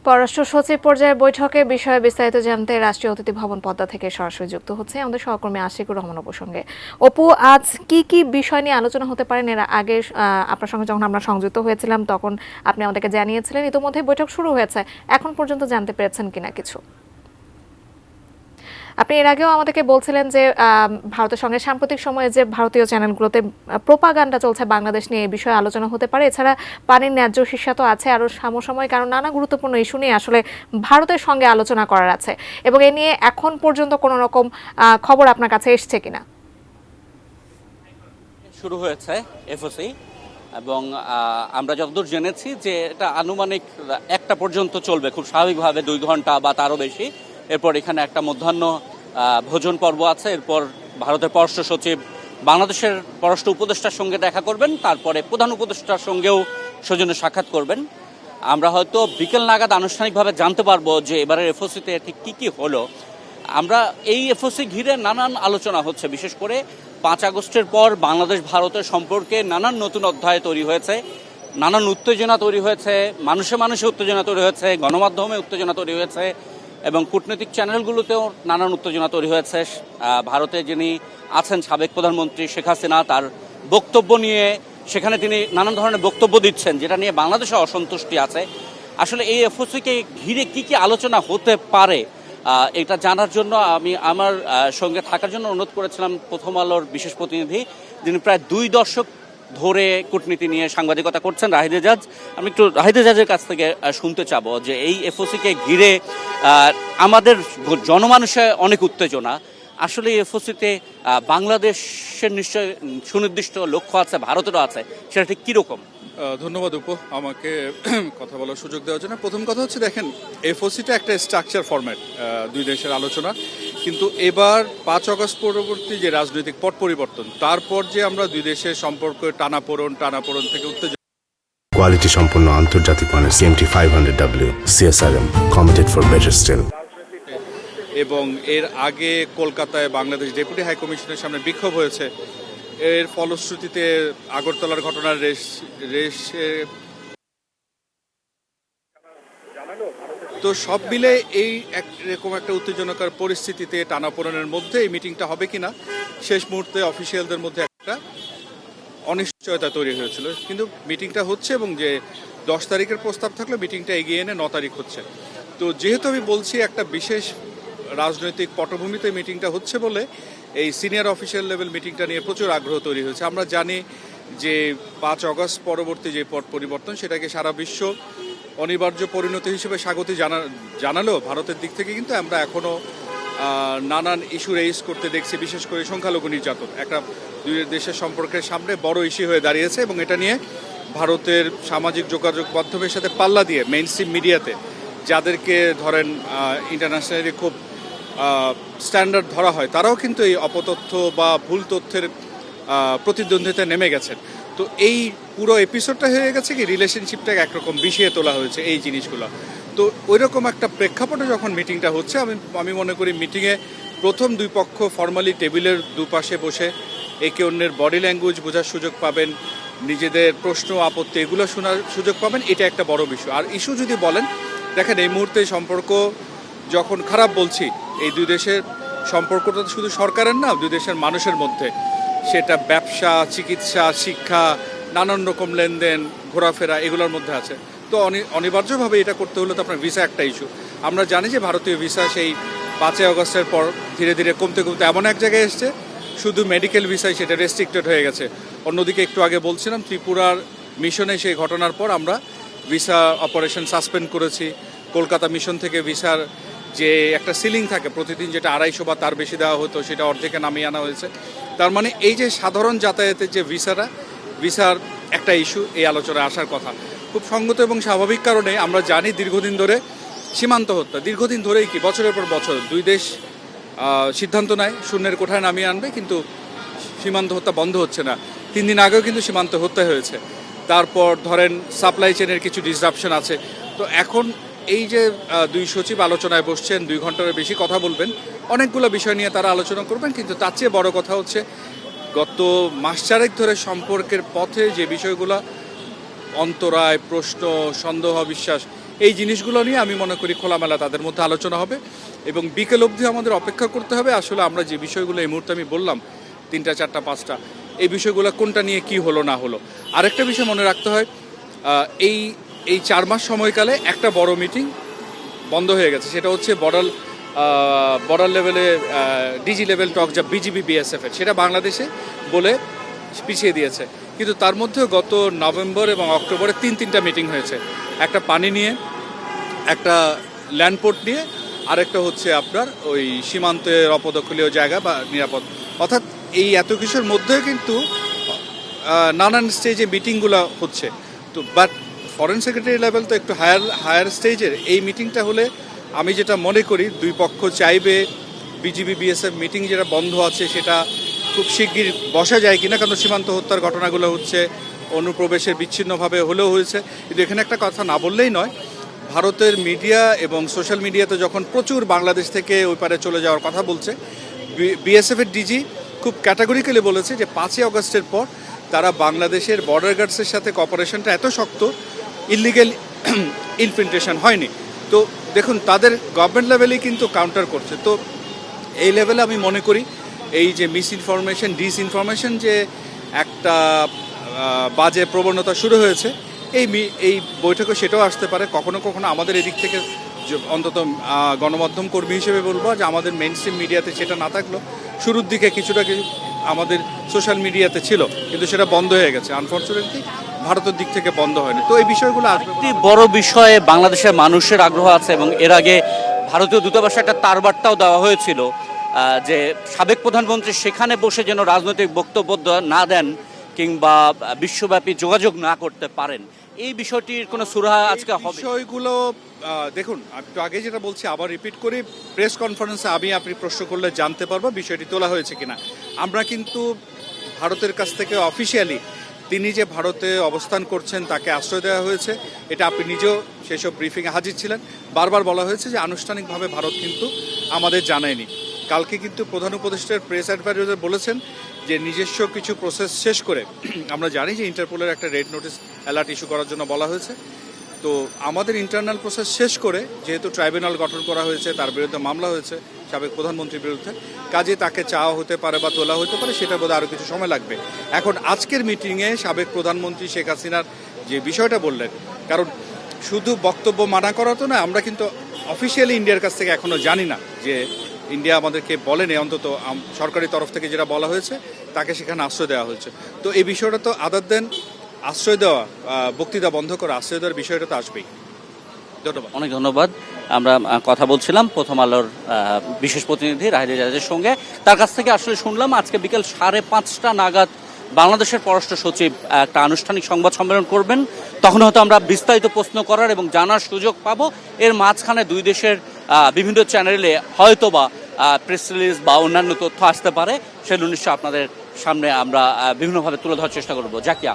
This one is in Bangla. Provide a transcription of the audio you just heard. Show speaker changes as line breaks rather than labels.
পররাষ্ট্র সচিব পর্যায়ের বৈঠকে বিষয়ে বিস্তারিত জানতে রাষ্ট্রীয় অতিথি ভবন পদ্মা থেকে সরাসরি যুক্ত হচ্ছে আমাদের সহকর্মী আশিকুর রহমান অপুর সঙ্গে। অপু, আজ কি কি বিষয় নিয়ে আলোচনা হতে পারেন? এর আগে আপনার সঙ্গে যখন আমরা সংযুক্ত হয়েছিলাম তখন আপনি আমাদেরকে জানিয়েছিলেন ইতিমধ্যে বৈঠক শুরু হয়েছে, এখন পর্যন্ত জানতে পেরেছেন কিনা কিছু? আপনি এর আগেও আমাদেরকে বলছিলেন যে ভারতের সঙ্গে সাম্প্রতিক সময়ে যে ভারতীয় চ্যানেলগুলোতে প্রোপাগান্ডা চলছে বাংলাদেশ নিয়ে, এই বিষয়ে আলোচনা হতে পারে। এছাড়া পানির ন্যায্য শীর্ষা তো আছে, আরও সমসাময়িক আরও নানা গুরুত্বপূর্ণ ইস্যু নিয়ে আসলে ভারতের সঙ্গে আলোচনা করার আছে, এবং এ নিয়ে এখন পর্যন্ত কোনো রকম খবর আপনার কাছে এসছে কিনা?
শুরু হয়েছে এফওসি, এবং আমরা যতদূর জেনেছি যে এটা আনুমানিক 1টা পর্যন্ত চলবে, খুব স্বাভাবিকভাবে 2 ঘন্টা বা তারও বেশি। এরপর এখানে একটা মধ্যাহ্ন ভোজন পর্ব আছে। এরপর ভারতের পররাষ্ট্র সচিব বাংলাদেশের পররাষ্ট্র উপদেষ্টার সঙ্গে দেখা করবেন, তারপরে প্রধান উপদেষ্টার সঙ্গেও সৌজন্য সাক্ষাৎ করবেন। আমরা হয়তো বিকেল নাগাদ আনুষ্ঠানিকভাবে জানতে পারবো যে এবারের এফওসিতে ঠিক কী কী হলো। আমরা এই এফওসি ঘিরে নানান আলোচনা হচ্ছে, বিশেষ করে 5 আগস্টের পর বাংলাদেশ ভারতের সম্পর্কে নানান নতুন অধ্যায় তৈরি হয়েছে, নানান উত্তেজনা তৈরি হয়েছে, মানুষে মানুষে উত্তেজনা তৈরি হয়েছে, গণমাধ্যমে উত্তেজনা তৈরি হয়েছে, এবং কূটনৈতিক চ্যানেলগুলোতেও নানান উত্তেজনা তৈরি হয়েছে। ভারতে যিনি আছেন সাবেক প্রধানমন্ত্রী শেখ হাসিনা, তার বক্তব্য নিয়ে সেখানে তিনি নানান ধরনের বক্তব্য দিচ্ছেন, যেটা নিয়ে বাংলাদেশে অসন্তুষ্টি আছে। আসলে এই এফওসিকে ঘিরে কি কি আলোচনা হতে পারে এটা জানার জন্য আমি আমার সঙ্গে থাকার জন্য অনুরোধ করেছিলাম প্রথম আলোর বিশেষ প্রতিনিধি, যিনি প্রায় 2 দশক ধরে কূটনীতি নিয়ে সাংবাদিকতা করছেন, রাহিদ এজাজ। আমি একটু রাহিদ এজাজের কাছ থেকে শুনতে চাবো যে এই এফওসিকে ঘিরে আমাদের জনমানুষে অনেক উত্তেজনা। আসলে এই এফওসিতে বাংলাদেশের নিশ্চয় সুনির্দিষ্ট লক্ষ্য আছে, ভারতেরও আছে, সেটা ঠিক কীরকম?
ধন্যবাদ উপু, আমাকে কথা বলার সুযোগ দেওয়ার জন্য। প্রথম কথা হচ্ছে, দেখেন, এফওসিটা একটা স্ট্রাকচার ফরম্যাট, 2 দেশের আলোচনা। কিন্তু এবার 5 আগস্ট পরবর্তী যে রাজনৈতিক পট পরিবর্তন, তারপর যে আমরা 2 দেশের সম্পর্ক টানাপোড়ন থেকে উত্তেজনা।
কোয়ালিটি সম্পন্ন আন্তর্জাতিক মানের CMT 500W CSRM committed for better still.
এবং এর আগে কলকাতায় বাংলাদেশ ডেপুটি হাই কমিশনের সামনে বিক্ষোভ হয়েছে। এর ফলশ্রুতিতে আগরতলার ঘটনার রেশে তো সব মিলে এই এরকম একটা উত্তেজনকার পরিস্থিতিতে টানাপোড়েনের মধ্যে এই মিটিংটা হবে কিনা শেষ মুহূর্তে অফিসিয়ালদের মধ্যে একটা অনিশ্চয়তা তৈরি হয়েছিল। কিন্তু মিটিংটা হচ্ছে, এবং যে 10 তারিখের প্রস্তাব থাকলে মিটিংটা এগিয়ে এনে 9 তারিখ হচ্ছে। তো যেহেতু আমি বলছি একটা বিশেষ রাজনৈতিক পটভূমিতে মিটিংটা হচ্ছে বলে এই সিনিয়র অফিসিয়াল লেভেল মিটিংটা নিয়ে প্রচুর আগ্রহ তৈরি হয়েছে। আমরা জানি যে 5 আগস্ট পরবর্তী যে পট পরিবর্তন, সেটাকে সারা বিশ্ব অনিবার্য পরিণতি হিসেবে স্বাগত জানালেও ভারতের দিক থেকে কিন্তু আমরা এখনও নানান ইস্যু রেইজ করতে দেখছি। বিশেষ করে সংখ্যালঘু নির্যাতন একটা 2 দেশের সম্পর্কের সামনে বড় ইস্যু হয়ে দাঁড়িয়েছে, এবং এটা নিয়ে ভারতের সামাজিক যোগাযোগ মাধ্যমের সাথে পাল্লা দিয়ে মেইনস্ট্রিম মিডিয়াতে যাদেরকে ধরেন ইন্টারন্যাশনালি খুব স্ট্যান্ডার্ড ধরা হয়, তারাও কিন্তু এই অপতথ্য বা ভুল তথ্যের প্রতিদ্বন্দ্বিতায় নেমে গেছেন। তো এই পুরো এপিসোডটা হয়ে গেছে কি রিলেশনশিপটাকে একরকম বিষিয়ে তোলা হয়েছে এই জিনিসগুলো। তো ওই রকম একটা প্রেক্ষাপটে যখন মিটিংটা হচ্ছে, আমি মনে করি মিটিংয়ে প্রথম 2 পক্ষ ফর্মালি টেবিলের দুপাশে বসে একে অন্যের বডি ল্যাঙ্গুয়েজ বোঝার সুযোগ পাবেন, নিজেদের প্রশ্ন আপত্তি এগুলো শোনার সুযোগ পাবেন। এটা একটা বড় বিষয়। আর ইস্যু যদি বলেন, দেখেন, এই মুহূর্তে সম্পর্ক যখন খারাপ বলছি, এই 2 দেশের সম্পর্কটা শুধু সরকারের না, 2 দেশের মানুষের মধ্যে, সেটা ব্যবসা, চিকিৎসা, শিক্ষা, নানান রকম লেনদেন, ঘোরাফেরা, এগুলোর মধ্যে আছে। তো অনিবার্যভাবে এটা করতে হলে তো আপনার ভিসা একটা ইস্যু। আমরা জানি যে ভারতীয় ভিসা সেই 5 আগস্টের পর ধীরে ধীরে কমতে কমতে এমন এক জায়গায় এসছে, শুধু মেডিকেল ভিসায় সেটা রেস্ট্রিক্টেড হয়ে গেছে। অন্যদিকে একটু আগে বলছিলাম, ত্রিপুরার মিশনে সেই ঘটনার পর আমরা ভিসা অপারেশন সাসপেন্ড করেছি। কলকাতা মিশন থেকে ভিসার যে একটা সিলিং থাকে প্রতিদিন, যেটা 250 বা তার বেশি দেওয়া হতো, সেটা অর্ধেকে নামিয়ে আনা হয়েছে। তার মানে এই যে সাধারণ যাতায়াতের যে ভিসার একটা ইস্যু এই আলোচনায় আসার কথা। খুব সঙ্গত এবং স্বাভাবিক কারণে আমরা জানি দীর্ঘদিন ধরে সীমান্ত হত্যা, দীর্ঘদিন ধরেই কি বছরের পর বছর 2 দেশ সিদ্ধান্ত নেয় শূন্যের কোঠায় নামিয়ে আনবে, কিন্তু সীমান্ত হত্যা বন্ধ হচ্ছে না। 3 দিন আগেও কিন্তু সীমান্ত হত্যা হয়েছে। তারপর ধরেন সাপ্লাই চেনের কিছু ডিসরাপশন আছে। তো এখন এই যে 2 সচিব আলোচনায় বসছেন, 2 ঘন্টার বেশি কথা বলবেন, অনেকগুলো বিষয় নিয়ে তারা আলোচনা করবেন। কিন্তু তার চেয়ে বড় কথা হচ্ছে, গত মাস 4 ধরে সম্পর্কের পথে যে বিষয়গুলো অন্তরায়, প্রশ্ন, সন্দেহ, বিশ্বাস, এই জিনিসগুলো নিয়ে আমি মনে করি খোলামেলা তাদের মধ্যে আলোচনা হবে এবং বিকেল অবধি আমাদের অপেক্ষা করতে হবে আসলে আমরা যে বিষয়গুলো এই মুহূর্তে আমি বললাম 3টা 4টা 5টা এই বিষয়গুলো কোনটা নিয়ে কি হলো না হলো। আরেকটা বিষয় মনে রাখতে হয়, এই 4 মাস সময়কালে একটা বড় মিটিং বন্ধ হয়ে গেছে, সেটা হচ্ছে বর্ডার লেভেলে ডিজি লেভেল টক যা বিজিবি বিএসএফের, সেটা বাংলাদেশে বলে পিছিয়ে দিয়েছে। কিন্তু তার মধ্যেও গত নভেম্বর এবং অক্টোবরে 3টা মিটিং হয়েছে, একটা পানি নিয়ে, একটা ল্যান্ডপোর্ট নিয়ে, আরেকটা হচ্ছে আপনার ওই সীমান্তের অপদখলীয় জায়গা বা নিরাপদ। অর্থাৎ এই এত কিছুর মধ্যেও কিন্তু নানান স্টেজে মিটিংগুলো হচ্ছে। তো বাট ফরেন সেক্রেটারি লেভেল তো একটু হায়ার স্টেজের, এই মিটিংটা হলে আমি যেটা মনে করি দুই পক্ষ চাইবে বিজিবি বিএসএফ মিটিং যেটা বন্ধ আছে সেটা খুব শিগগির বসা যায় কিনা, কারণ সীমান্ত হত্যার ঘটনাগুলো হচ্ছে, অনুপ্রবেশের বিচ্ছিন্নভাবে হলেও হয়েছে। কিন্তু এখানে একটা কথা না বললেই নয়, ভারতের মিডিয়া এবং সোশ্যাল মিডিয়াতে যখন প্রচুর বাংলাদেশ থেকে ওই পারে চলে যাওয়ার কথা বলছে, বিএসএফের ডিজি খুব ক্যাটাগরিক্যালি বলেছে যে 5ই আগস্টের পর তারা বাংলাদেশের বর্ডার গার্ডসের সাথে কপারেশনটা এত শক্ত, ইলিগেল ইনফিল্ট্রেশন হয়নি। তো দেখুন তাদের গভর্নমেন্ট লেভেলেই কিন্তু কাউন্টার করছে। তো এই লেভেলে আমি মনে করি এই যে মিসইনফরমেশন ডিসইনফরমেশন যে একটা বাজে প্রবণতা শুরু হয়েছে, এই বৈঠকে সেটাও আসতে পারে। কখনো কখনো আমাদের এদিক থেকে অন্তত গণমাধ্যম কর্মী হিসেবে বলবো যে আমাদের মেইন স্ট্রিম মিডিয়াতে সেটা না থাকলেও শুরুর দিকে কিছুটা আমাদের সোশ্যাল মিডিয়াতে ছিল, কিন্তু সেটা বন্ধ হয়ে গেছে আনফর্চুনেটলি, ভারতের দিক থেকে বন্ধ হয়নি। তো এই বিষয়গুলো আসবে।
একটি বড় বিষয়ে বাংলাদেশের মানুষের আগ্রহ আছে এবং এর আগে ভারতীয় দূতাবাসে একটা তারবার্তাও দেওয়া হয়েছিল যে সাবেক প্রধানমন্ত্রী সেখানে বসে যেন রাজনৈতিক বক্তব্য না দেন কিংবা বিশ্বব্যাপী যোগাযোগ না করতে পারেন। এই বিষয়টির কোনো সুরাহা আজকে হবে?
বিষয়গুলো দেখুন, একটু আগে যেটা বলছি আবার রিপিট করি, প্রেস কনফারেন্সে আপনি প্রশ্ন করলে জানতে পারবো বিষয়টি তোলা হয়েছে কিনা। আমরা কিন্তু ভারতের কাছ থেকে অফিসিয়ালি তিনি যে ভারতে অবস্থান করছেন তাকে আশ্রয় দেওয়া হয়েছে, এটা আপনি নিজেও সেসব ব্রিফিংয়ে হাজির ছিলেন। বারবার বলা হয়েছে যে আনুষ্ঠানিকভাবে ভারত কিন্তু আমাদের জানায়নি। কালকে কিন্তু প্রধান উপদেষ্টার প্রেস অ্যাডভাইজার বলেছেন যে নিজস্ব কিছু প্রসেস শেষ করে, আমরা জানি যে ইন্টারপোলের একটা রেড নোটিস অ্যালার্ট ইস্যু করার জন্য বলা হয়েছে, তো আমাদের ইন্টারনাল প্রসেস শেষ করে যেহেতু ট্রাইব্যুনাল গঠন করা হয়েছে, তার বিরুদ্ধে মামলা হয়েছে সাবেক প্রধানমন্ত্রীর বিরুদ্ধে, কাজে তাকে চাওয়া হতে পারে বা তোলা হতে পারে, সেটা বোধহয় আরও কিছু সময় লাগবে। এখন আজকের মিটিংয়ে সাবেক প্রধানমন্ত্রী শেখ হাসিনার যে বিষয়টা বললেন, কারণ শুধু বক্তব্য মানা করা তো না, আমরা কিন্তু অফিসিয়ালি ইন্ডিয়ার কাছ থেকে এখনও জানি না যে ইন্ডিয়া আমাদেরকে বলেনি, অন্তত সরকারি তরফ থেকে যেটা বলা হয়েছে তাকে সেখানে আশ্রয় দেওয়া হয়েছে। তো এই বিষয়টা তো আদার দেন আশ্রয় দেওয়া, বক্তৃতা বন্ধ করা, আশ্রয় দেওয়ার বিষয়টা তো আসবেই। ধন্যবাদ।
অনেক ধন্যবাদ। আমরা কথা বলছিলাম প্রথম আলোর বিশেষ প্রতিনিধি রাহিদা জাহাজের সঙ্গে। তার কাছ থেকে আসলে শুনলাম আজকে বিকেল 5:30 নাগাদ বাংলাদেশের পররাষ্ট্র সচিব একটা আনুষ্ঠানিক সংবাদ সম্মেলন করবেন। তখন হয়তো আমরা বিস্তারিত প্রশ্ন করার এবং জানার সুযোগ পাবো। এর মাঝখানে দুই দেশের বিভিন্ন চ্যানেলে হয়তোবা প্রেস রিলিজ বা অন্যান্য তথ্য আসতে পারে, সেগুলো নিশ্চয় আপনাদের সামনে আমরা বিভিন্নভাবে তুলে ধরার চেষ্টা করবো। জাকিয়া।